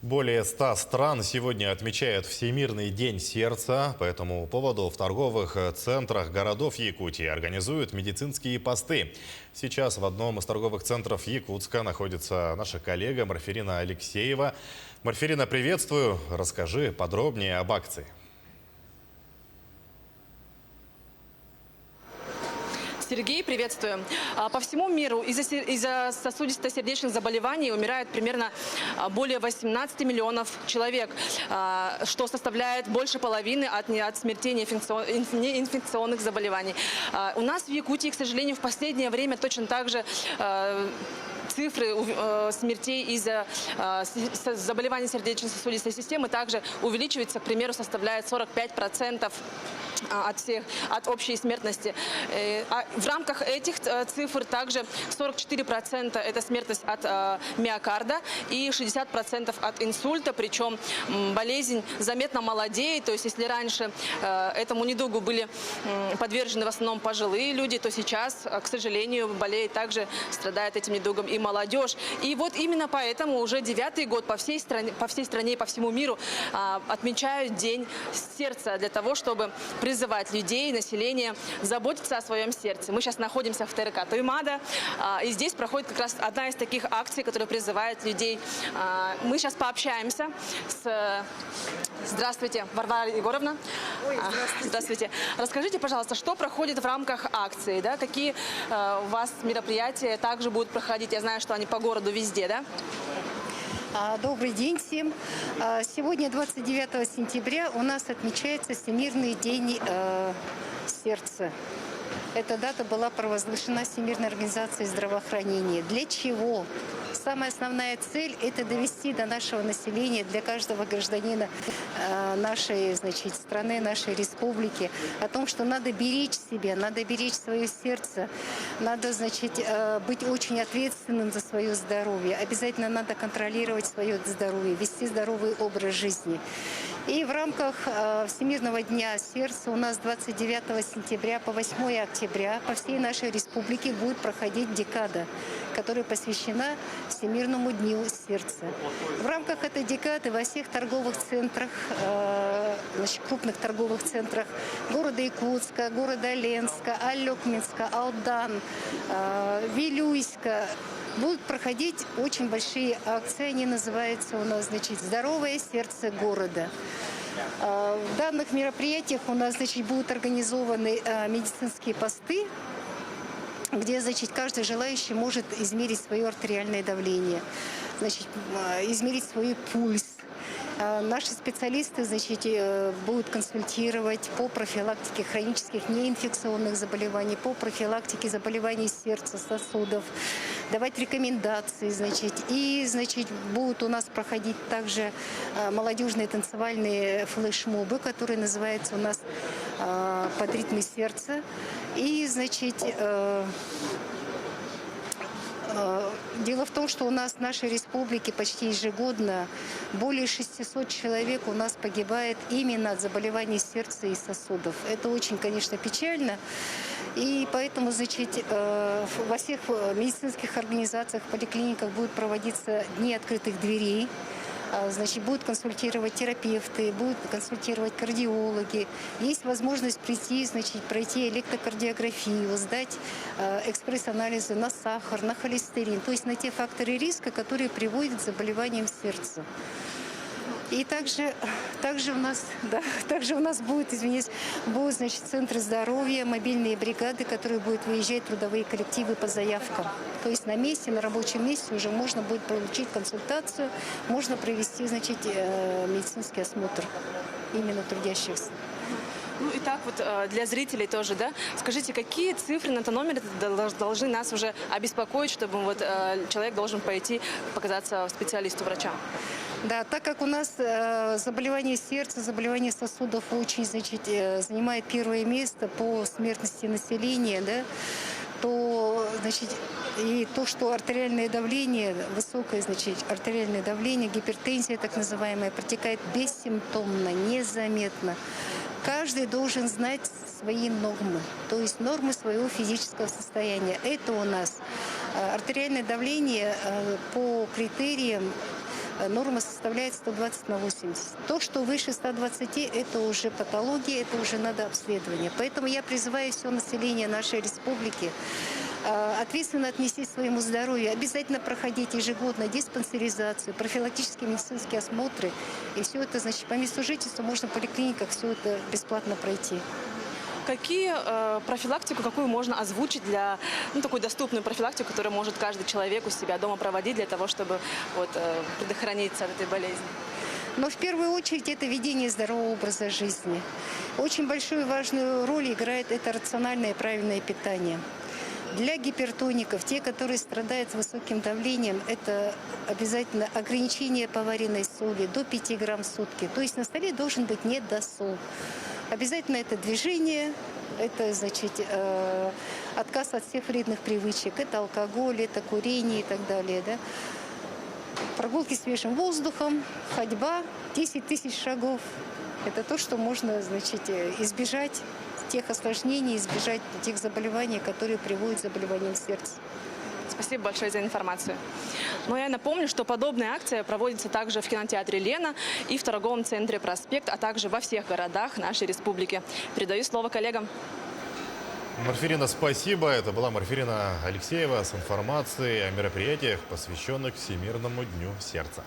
Более 100 стран сегодня отмечают Всемирный день сердца. По этому поводу в торговых центрах городов Якутии организуют медицинские посты. Сейчас в одном из торговых центров Якутска находится наша коллега Марферина Алексеева. Марферина, приветствую. Расскажи подробнее об акции. Сергей, приветствую. По всему миру из-за сосудисто-сердечных заболеваний умирает примерно более 18 миллионов человек, что составляет больше половины от смертей неинфекционных заболеваний. У нас в Якутии, к сожалению, в последнее время точно так же цифры смертей из-за заболеваний сердечно-сосудистой системы также увеличиваются, к примеру, составляет 45% от общей смертности. В рамках этих цифр также 44% это смертность от миокарда и 60% от инсульта, причем болезнь заметно молодеет, то есть если раньше этому недугу были подвержены в основном пожилые люди, то сейчас, к сожалению, болеет также, страдает этим недугом и молодежь. И вот именно поэтому уже 9-й год по всей стране и по всему миру отмечают День сердца для того, чтобы призывать людей, население заботиться о своем сердце. Мы сейчас находимся в ТРК Туймада, и здесь проходит как раз одна из таких акций, которая призывает людей. Мы сейчас пообщаемся с... Здравствуйте, Варвара Егоровна. Ой, здравствуйте. Здравствуйте. Расскажите, пожалуйста, что проходит в рамках акции, да? Какие у вас мероприятия также будут проходить? Я знаю, что они по городу везде, да? Добрый день всем. Сегодня, 29 сентября, у нас отмечается Всемирный день сердца. Эта дата была провозглашена Всемирной организацией здравоохранения. Для чего? Самая основная цель – это довести до нашего населения, для каждого гражданина нашей, страны, нашей республики, о том, что надо беречь себя, надо беречь свое сердце, надо, быть очень ответственным за свое здоровье. Обязательно надо контролировать свое здоровье, вести здоровый образ жизни. И в рамках Всемирного дня сердца у нас 29 сентября по 8 октября по всей нашей республике будет проходить декада, которая посвящена Всемирному дню сердца. В рамках этой декады во всех торговых центрах, крупных торговых центрах города Якутска, города Ленска, Алекминска, Алдан, Вилюйска будут проходить очень большие акции. Они называются у нас, «Здоровое сердце города». В данных мероприятиях у нас, будут организованы медицинские посты, где, каждый желающий может измерить свое артериальное давление, измерить свой пульс. Наши специалисты, будут консультировать по профилактике хронических неинфекционных заболеваний, по профилактике заболеваний сердца, сосудов, давать рекомендации, и, будут у нас проходить также молодежные танцевальные флешмобы, которые называются у нас «Под ритмы сердца». И, дело в том, что у нас в нашей республике почти ежегодно более 600 человек у нас погибает именно от заболеваний сердца и сосудов. Это очень, конечно, печально. И поэтому, во всех медицинских организациях, поликлиниках будут проводиться дни открытых дверей. Будут консультировать терапевты, будут консультировать кардиологи. Есть возможность прийти, пройти электрокардиографию, сдать экспресс-анализы на сахар, на холестерин, то есть на те факторы риска, которые приводят к заболеваниям сердца. И также у нас будут, центры здоровья, мобильные бригады, которые будут выезжать трудовые коллективы по заявкам. То есть на месте, на рабочем месте уже можно будет получить консультацию, можно провести, медицинский осмотр именно трудящихся. Ну и так вот для зрителей тоже, да? Скажите, какие цифры на тонометре должны нас уже обеспокоить, чтобы человек должен пойти показаться специалисту, врача? Да, так как у нас заболевание сердца, заболевание сосудов очень, занимает первое место по смертности населения, да, то, и то, что артериальное давление, высокое, артериальное давление, гипертензия так называемая, протекает бессимптомно, незаметно. Каждый должен знать свои нормы, то есть нормы своего физического состояния. Это у нас артериальное давление по критериям норма составляет 120 на 80. То, что выше 120, это уже патология, это уже надо обследование. Поэтому я призываю все население нашей республики ответственно отнестись к своему здоровью, обязательно проходить ежегодно диспансеризацию, профилактические медицинские осмотры. И все это, значит, по месту жительства можно в поликлиниках все это бесплатно пройти. Какие профилактику, какую можно озвучить для, такую доступную профилактику, которую может каждый человек у себя дома проводить для того, чтобы предохраниться от этой болезни? Но в первую очередь это ведение здорового образа жизни. Очень большую и важную роль играет это рациональное и правильное питание. Для гипертоников, те, которые страдают высоким давлением, это обязательно ограничение поваренной соли до 5 грамм в сутки. То есть на столе должен быть недосол. Обязательно это движение, это, значит, отказ от всех вредных привычек, это алкоголь, это курение и так далее. Да? Прогулки свежим воздухом, ходьба, 10 тысяч шагов. Это то, что можно, значит, избежать тех осложнений, избежать тех заболеваний, которые приводят к заболеваниям сердца. Спасибо большое за информацию. Но я напомню, что подобная акция проводится также в кинотеатре «Лена» и в торговом центре «Проспект», а также во всех городах нашей республики. Передаю слово коллегам. Марфирина, спасибо. Это была Марфирина Алексеева с информацией о мероприятиях, посвященных Всемирному дню сердца.